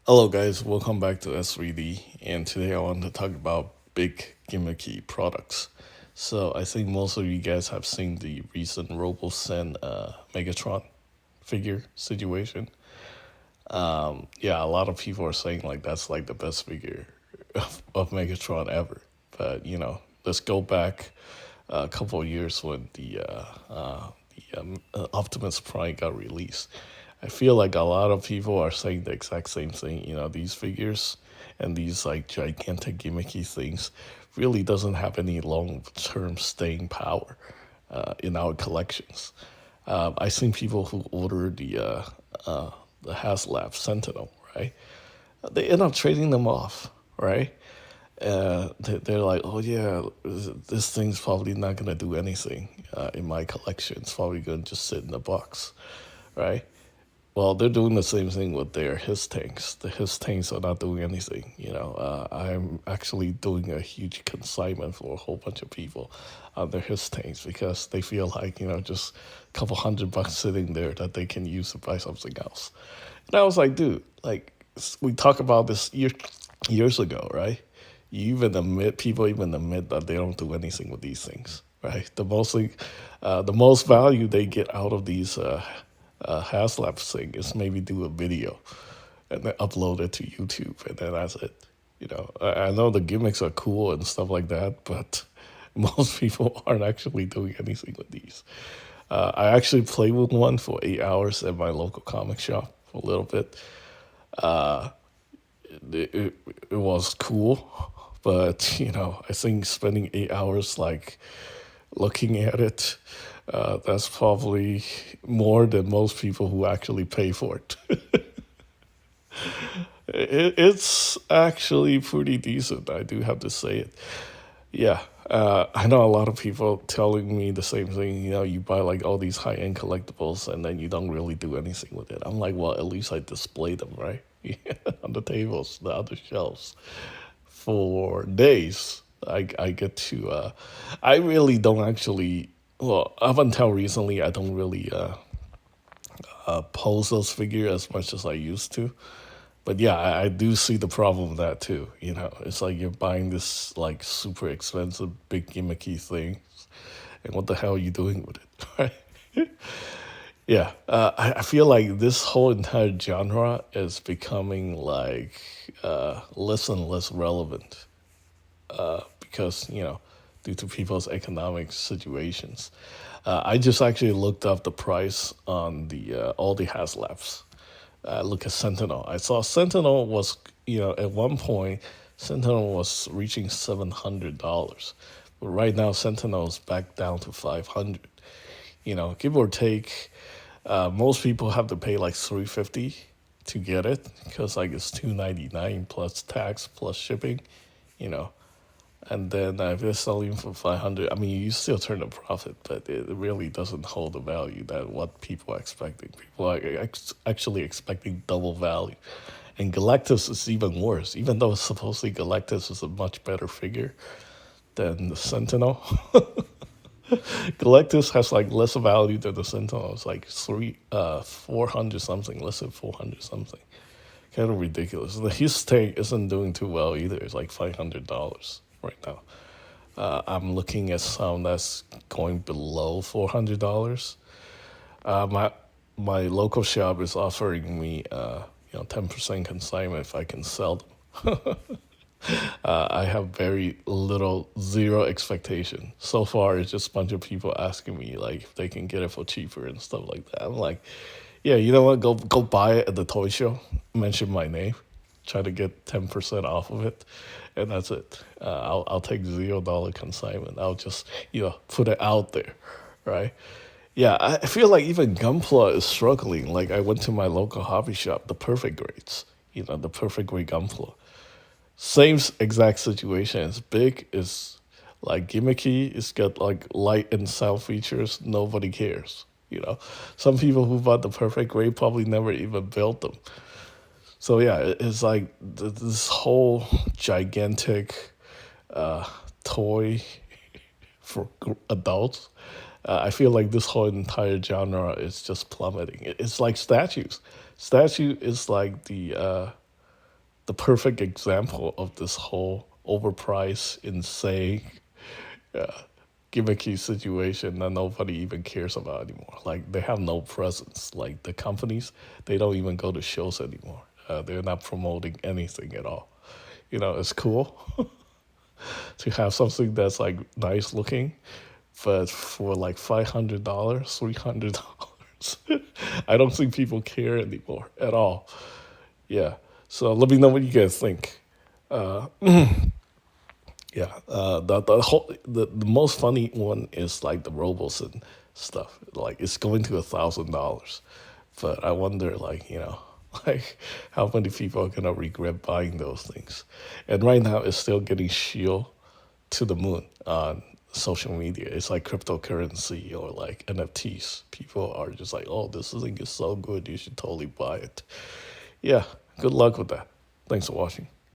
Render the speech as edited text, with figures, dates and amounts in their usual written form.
Hello, guys. Welcome back to S3D. And today I want to talk about big gimmicky products. So I think most of you guys have seen the recent RoboSen Megatron figure situation. Yeah, a lot of people are saying like that's like the best figure of Megatron ever. But let's go back a couple of years when the Optimus Prime got released. I feel like a lot of people are saying the exact same thing. These figures and these like gigantic gimmicky things really doesn't have any long-term staying power in our collections. I've seen people who order the HasLab Sentinel, right? They end up trading them off, right? They're like, oh yeah, this thing's probably not gonna do anything in my collection. It's probably gonna just sit in the box, right? Well, they're doing the same thing with their his tanks. The his tanks are not doing anything. I'm actually doing a huge consignment for a whole bunch of people on their his tanks because they feel like just a couple $100 sitting there that they can use to buy something else. And I was like, dude, like we talked about this years ago, right? People even admit that they don't do anything with these things, right? The most value they get out of these HasLab thing is maybe do a video and then upload it to YouTube, and then that's it. I know the gimmicks are cool and stuff like that, but most people aren't actually doing anything with these. I actually played with one for 8 hours at my local comic shop for a little bit. It was cool, but I think spending 8 hours like looking at it, that's probably more than most people who actually pay for it. It's actually pretty decent. I do have to say it. Yeah, I know a lot of people telling me the same thing. You buy like all these high end collectibles and then you don't really do anything with it. I'm like, well, at least I display them, right? On the tables, the other shelves for days. I get to. I really don't actually. Well, up until recently, I don't really pose those figures as much as I used to. But yeah, I do see the problem with that too. It's like you're buying this like super expensive, big gimmicky thing, and what the hell are you doing with it, right? Yeah, I feel like this whole entire genre is becoming like less and less relevant because due to people's economic situations. I just actually looked up the price on the all the HasLabs. Look at Sentinel. I saw Sentinel was at one point Sentinel was reaching $700, but right now Sentinel's back down to 500. Give or take. Most people have to pay like 350 to get it because like it's 299 plus tax plus shipping. You know, and then if you're selling for 500, I mean, you still turn a profit, but it really doesn't hold the value that what people are expecting. People are actually expecting double value. And Galactus is even worse, even though supposedly Galactus is a much better figure than the Sentinel. Galactus has like less value than the Sentinel. It's like 400 something, less than 400 something. Kind of ridiculous. His tank isn't doing too well either. It's like $500 right now. I'm looking at some that's going below $400. My local shop is offering me 10% consignment if I can sell them. I have very little zero expectation. So far, it's just a bunch of people asking me like if they can get it for cheaper and stuff like that. I'm like, yeah, you know what? Go buy it at the toy show. Mention my name. Try to get 10% off of it, and that's it. I'll take $0 consignment. I'll just put it out there, right? Yeah, I feel like even Gunpla is struggling. Like I went to my local hobby shop, the Perfect Grades. The Perfect Grade Gunpla. Same exact situation. It's big. It's like gimmicky. It's got like light and sound features. Nobody cares. Some people who bought the Perfect Grade probably never even built them. So yeah, it's like this whole gigantic toy for adults. I feel like this whole entire genre is just plummeting. It's like statues. Statue is like the the perfect example of this whole overpriced, insane, gimmicky situation that nobody even cares about anymore. Like they have no presence. Like the companies, they don't even go to shows anymore. They're not promoting anything at all. It's cool to have something that's like nice looking, but for like $500, $300, I don't think people care anymore at all. Yeah. So let me know what you guys think. Yeah, the most funny one is like the Roboson stuff. Like it's going to $1,000, but I wonder, like like how many people are gonna regret buying those things. And right now, it's still getting shield to the moon on social media. It's like cryptocurrency or like NFTs. People are just like, oh, this thing is so good, you should totally buy it. Yeah, good luck with that. Thanks for watching.